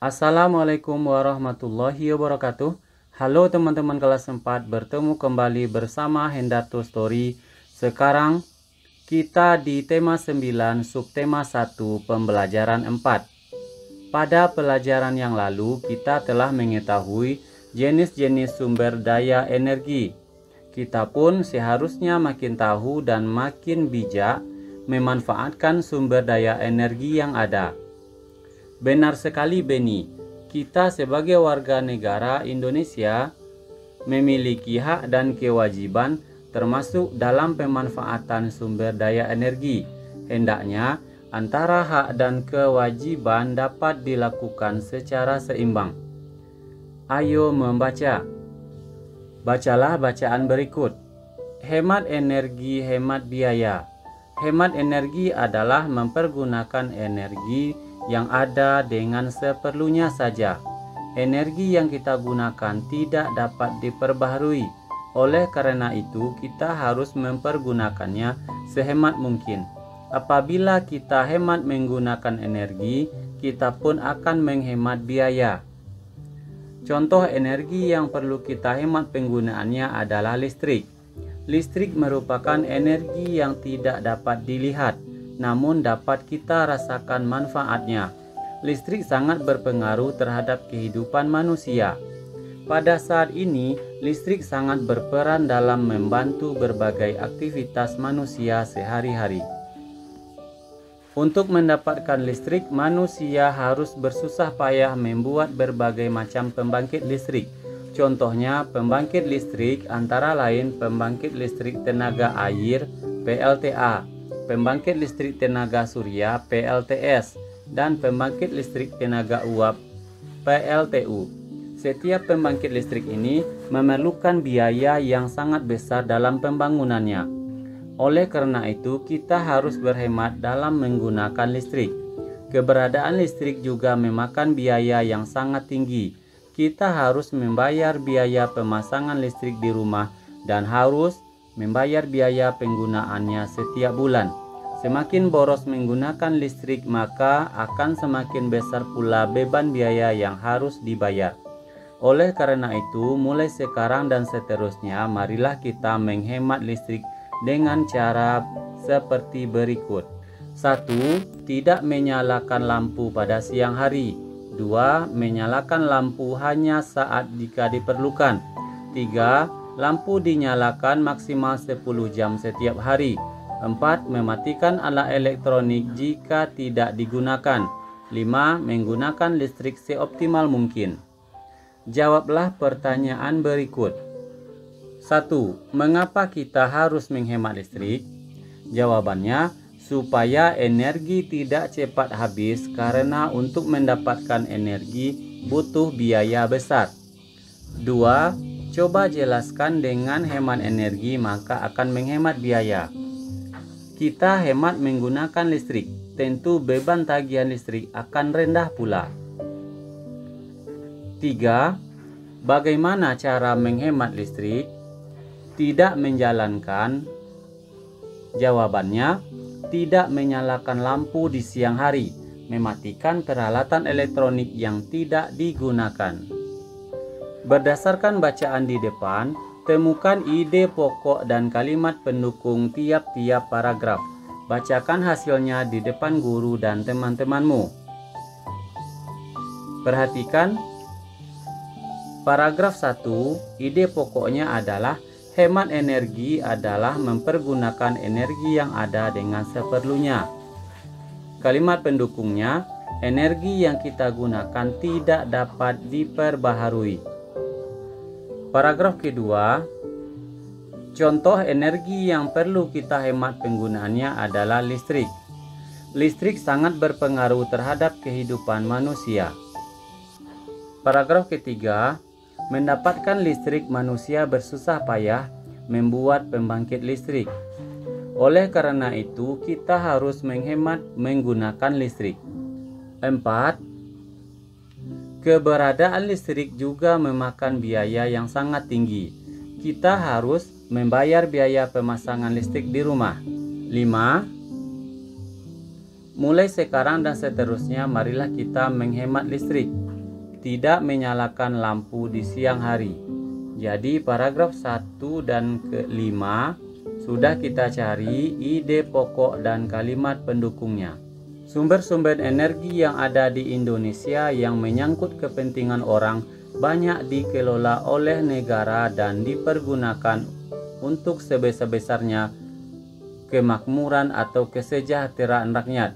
Assalamualaikum warahmatullahi wabarakatuh. Halo teman-teman kelas 4, bertemu kembali bersama Hendarto Story. Sekarang kita di tema 9, subtema 1, pembelajaran 4. Pada pelajaran yang lalu kita telah mengetahui jenis-jenis sumber daya energi. Kita pun seharusnya makin tahu dan makin bijak memanfaatkan sumber daya energi yang ada. Benar sekali Beni, kita sebagai warga negara Indonesia memiliki hak dan kewajiban termasuk dalam pemanfaatan sumber daya energi. Hendaknya antara hak dan kewajiban dapat dilakukan secara seimbang. Ayo membaca. Bacalah bacaan berikut. Hemat energi, hemat biaya. Hemat energi adalah mempergunakan energi yang ada dengan seperlunya saja. Energi yang kita gunakan tidak dapat diperbaharui. Oleh karena itu, kita harus mempergunakannya sehemat mungkin. Apabila kita hemat menggunakan energi, kita pun akan menghemat biaya. Contoh energi yang perlu kita hemat penggunaannya adalah listrik. Listrik merupakan energi yang tidak dapat dilihat, namun dapat kita rasakan manfaatnya. Listrik sangat berpengaruh terhadap kehidupan manusia. Pada saat ini, listrik sangat berperan dalam membantu berbagai aktivitas manusia sehari-hari. Untuk mendapatkan listrik, manusia harus bersusah payah membuat berbagai macam pembangkit listrik. Contohnya, pembangkit listrik antara lain pembangkit listrik tenaga air (PLTA), pembangkit listrik tenaga surya (PLTS), dan pembangkit listrik tenaga uap (PLTU). Setiap pembangkit listrik ini memerlukan biaya yang sangat besar dalam pembangunannya. Oleh karena itu, kita harus berhemat dalam menggunakan listrik. Keberadaan listrik juga memakan biaya yang sangat tinggi. Kita harus membayar biaya pemasangan listrik di rumah dan harus membayar biaya penggunaannya setiap bulan. Semakin boros menggunakan listrik, maka akan semakin besar pula beban biaya yang harus dibayar. Oleh karena itu, mulai sekarang dan seterusnya, marilah kita menghemat listrik dengan cara seperti berikut. 1. Tidak menyalakan lampu pada siang hari. 2. Menyalakan lampu hanya saat jika diperlukan. 3. Lampu dinyalakan maksimal 10 jam setiap hari. 4. Mematikan alat elektronik jika tidak digunakan. 5. Menggunakan listrik seoptimal mungkin. Jawablah pertanyaan berikut. 1. Mengapa kita harus menghemat listrik? Jawabannya, supaya energi tidak cepat habis, karena untuk mendapatkan energi butuh biaya besar. 2. Coba jelaskan dengan hemat energi maka akan menghemat biaya. Kita hemat menggunakan listrik, tentu beban tagihan listrik akan rendah pula. 3. Bagaimana cara menghemat listrik? Tidak menjalankan. Jawabannya, tidak menyalakan lampu di siang hari, mematikan peralatan elektronik yang tidak digunakan. Berdasarkan bacaan di depan, temukan ide pokok dan kalimat pendukung tiap-tiap paragraf. Bacakan hasilnya di depan guru dan teman-temanmu. Perhatikan paragraf 1, ide pokoknya adalah hemat energi adalah mempergunakan energi yang ada dengan seperlunya. Kalimat pendukungnya, energi yang kita gunakan tidak dapat diperbaharui. Paragraf kedua, contoh energi yang perlu kita hemat penggunaannya adalah listrik. Listrik sangat berpengaruh terhadap kehidupan manusia. Paragraf ketiga, mendapatkan listrik manusia bersusah payah membuat pembangkit listrik. Oleh karena itu, kita harus menghemat menggunakan listrik. 4. Keberadaan listrik juga memakan biaya yang sangat tinggi. Kita harus membayar biaya pemasangan listrik di rumah. 5. Mulai sekarang dan seterusnya, marilah kita menghemat listrik. tidak menyalakan lampu di siang hari. Jadi paragraf 1 dan ke-5 sudah kita cari ide pokok dan kalimat pendukungnya. Sumber-sumber energi yang ada di Indonesia yang menyangkut kepentingan orang banyak dikelola oleh negara dan dipergunakan untuk sebesar-besarnya kemakmuran atau kesejahteraan rakyat.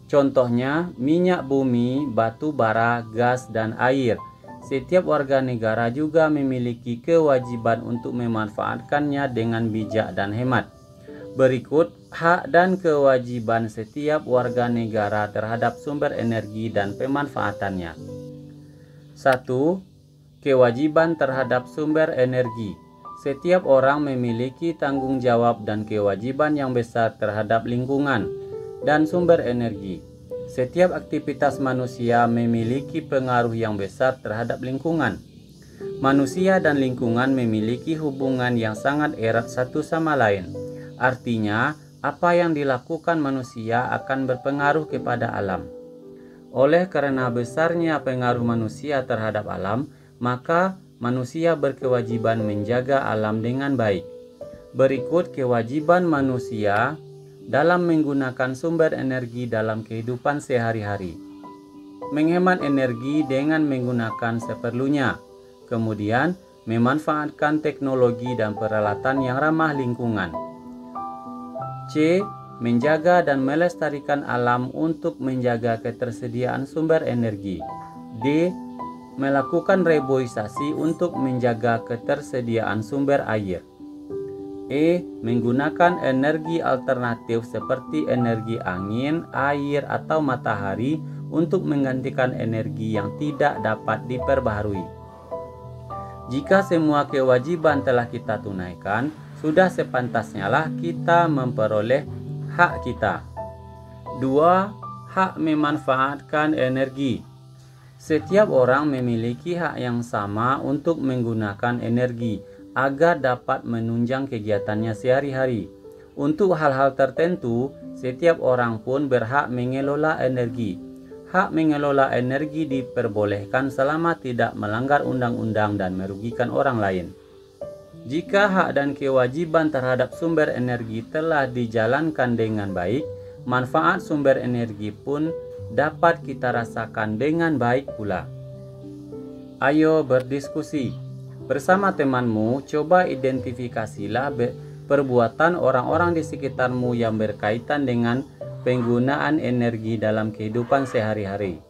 Contohnya minyak bumi, batu bara, gas, dan air. Setiap warga negara juga memiliki kewajiban untuk memanfaatkannya dengan bijak dan hemat. Berikut hak dan kewajiban setiap warga negara terhadap sumber energi dan pemanfaatannya. 1. Kewajiban terhadap sumber energi. Setiap orang memiliki tanggung jawab dan kewajiban yang besar terhadap lingkungan dan sumber energi. Setiap aktivitas manusia memiliki pengaruh yang besar terhadap lingkungan. Manusia dan lingkungan memiliki hubungan yang sangat erat satu sama lain. Artinya, apa yang dilakukan manusia akan berpengaruh kepada alam. Oleh karena besarnya pengaruh manusia terhadap alam, maka manusia berkewajiban menjaga alam dengan baik. Berikut kewajiban manusia dalam menggunakan sumber energi dalam kehidupan sehari-hari. Menghemat energi dengan menggunakan seperlunya. Kemudian, memanfaatkan teknologi dan peralatan yang ramah lingkungan. C. Menjaga dan melestarikan alam untuk menjaga ketersediaan sumber energi. D. Melakukan reboisasi untuk menjaga ketersediaan sumber air. E. Menggunakan energi alternatif seperti energi angin, air, atau matahari untuk menggantikan energi yang tidak dapat diperbaharui. Jika semua kewajiban telah kita tunaikan, sudah sepantasnya lah kita memperoleh hak kita. 2. Hak memanfaatkan energi. Setiap orang memiliki hak yang sama untuk menggunakan energi agar dapat menunjang kegiatannya sehari-hari. Untuk hal-hal tertentu, setiap orang pun berhak mengelola energi. Hak mengelola energi diperbolehkan selama tidak melanggar undang-undang dan merugikan orang lain. Jika hak dan kewajiban terhadap sumber energi telah dijalankan dengan baik, manfaat sumber energi pun dapat kita rasakan dengan baik pula. Ayo berdiskusi. Bersama temanmu, coba identifikasilah perbuatan orang-orang di sekitarmu yang berkaitan dengan penggunaan energi dalam kehidupan sehari-hari.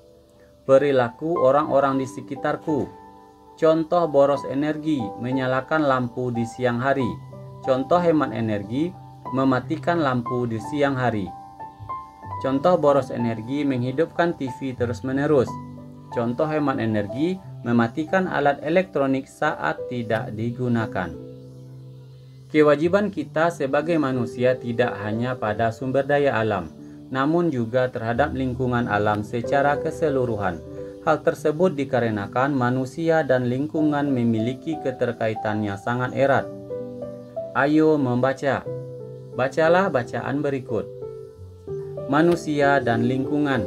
Perilaku orang-orang di sekitarku. Contoh boros energi, menyalakan lampu di siang hari. Contoh hemat energi, mematikan lampu di siang hari. Contoh boros energi, menghidupkan TV terus-menerus. Contoh hemat energi, mematikan alat elektronik saat tidak digunakan. Kewajiban kita sebagai manusia tidak hanya pada sumber daya alam, namun juga terhadap lingkungan alam secara keseluruhan. Hal tersebut dikarenakan manusia dan lingkungan memiliki keterkaitan yang sangat erat. Ayo membaca. Bacalah bacaan berikut. Manusia dan lingkungan.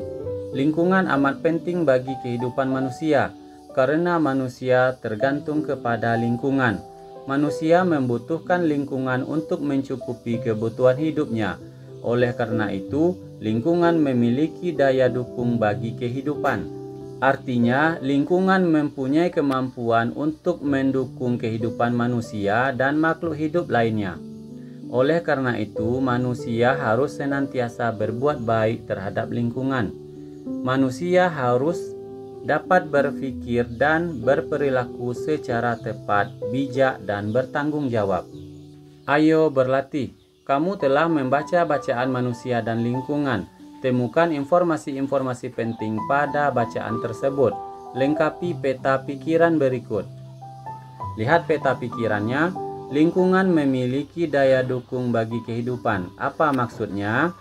Lingkungan amat penting bagi kehidupan manusia. Karena manusia tergantung kepada lingkungan. Manusia membutuhkan lingkungan untuk mencukupi kebutuhan hidupnya. Oleh karena itu, lingkungan memiliki daya dukung bagi kehidupan. Artinya, lingkungan mempunyai kemampuan untuk mendukung kehidupan manusia dan makhluk hidup lainnya. Oleh karena itu, manusia harus senantiasa berbuat baik terhadap lingkungan. Manusia harus dapat berpikir dan berperilaku secara tepat, bijak, dan bertanggung jawab. Ayo berlatih. Kamu telah membaca bacaan manusia dan lingkungan. Temukan informasi-informasi penting pada bacaan tersebut. Lengkapi peta pikiran berikut. Lihat peta pikirannya. Lingkungan memiliki daya dukung bagi kehidupan. Apa maksudnya?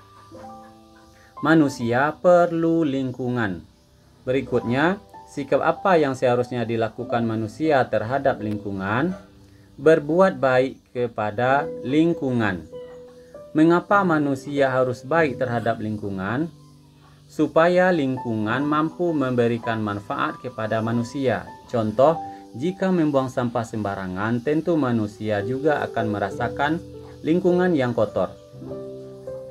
Manusia perlu lingkungan. Berikutnya, sikap apa yang seharusnya dilakukan manusia terhadap lingkungan? Berbuat baik kepada lingkungan. Mengapa manusia harus baik terhadap lingkungan? supaya lingkungan mampu memberikan manfaat kepada manusia. Contoh, jika membuang sampah sembarangan, tentu manusia juga akan merasakan lingkungan yang kotor.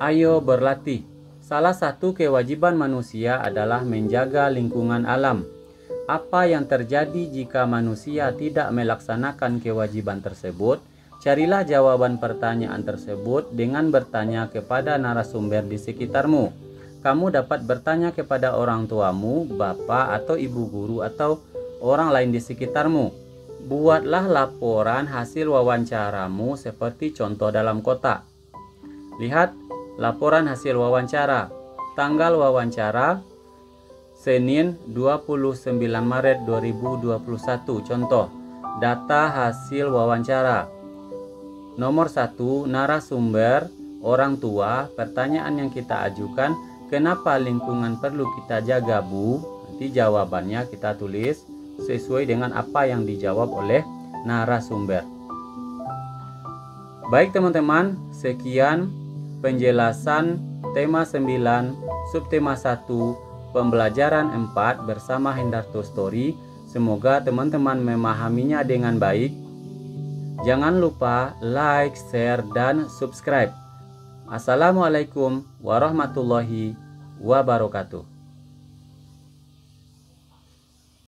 Ayo berlatih. Salah satu kewajiban manusia adalah menjaga lingkungan alam. Apa yang terjadi jika manusia tidak melaksanakan kewajiban tersebut? Carilah jawaban pertanyaan tersebut dengan bertanya kepada narasumber di sekitarmu. Kamu dapat bertanya kepada orang tuamu, bapak atau ibu guru atau orang lain di sekitarmu. Buatlah laporan hasil wawancaramu seperti contoh dalam kotak. Lihat laporan hasil wawancara. Tanggal wawancara Senin 29 Maret 2021. Contoh, data hasil wawancara. Nomor 1, narasumber, orang tua. Pertanyaan yang kita ajukan, kenapa lingkungan perlu kita jaga, Bu? Nanti jawabannya kita tulis sesuai dengan apa yang dijawab oleh narasumber. Baik teman-teman, sekian penjelasan tema 9, subtema 1, pembelajaran 4 bersama Hendarto Story. Semoga teman-teman memahaminya dengan baik. Jangan lupa like, share, dan subscribe. Assalamualaikum warahmatullahi wabarakatuh.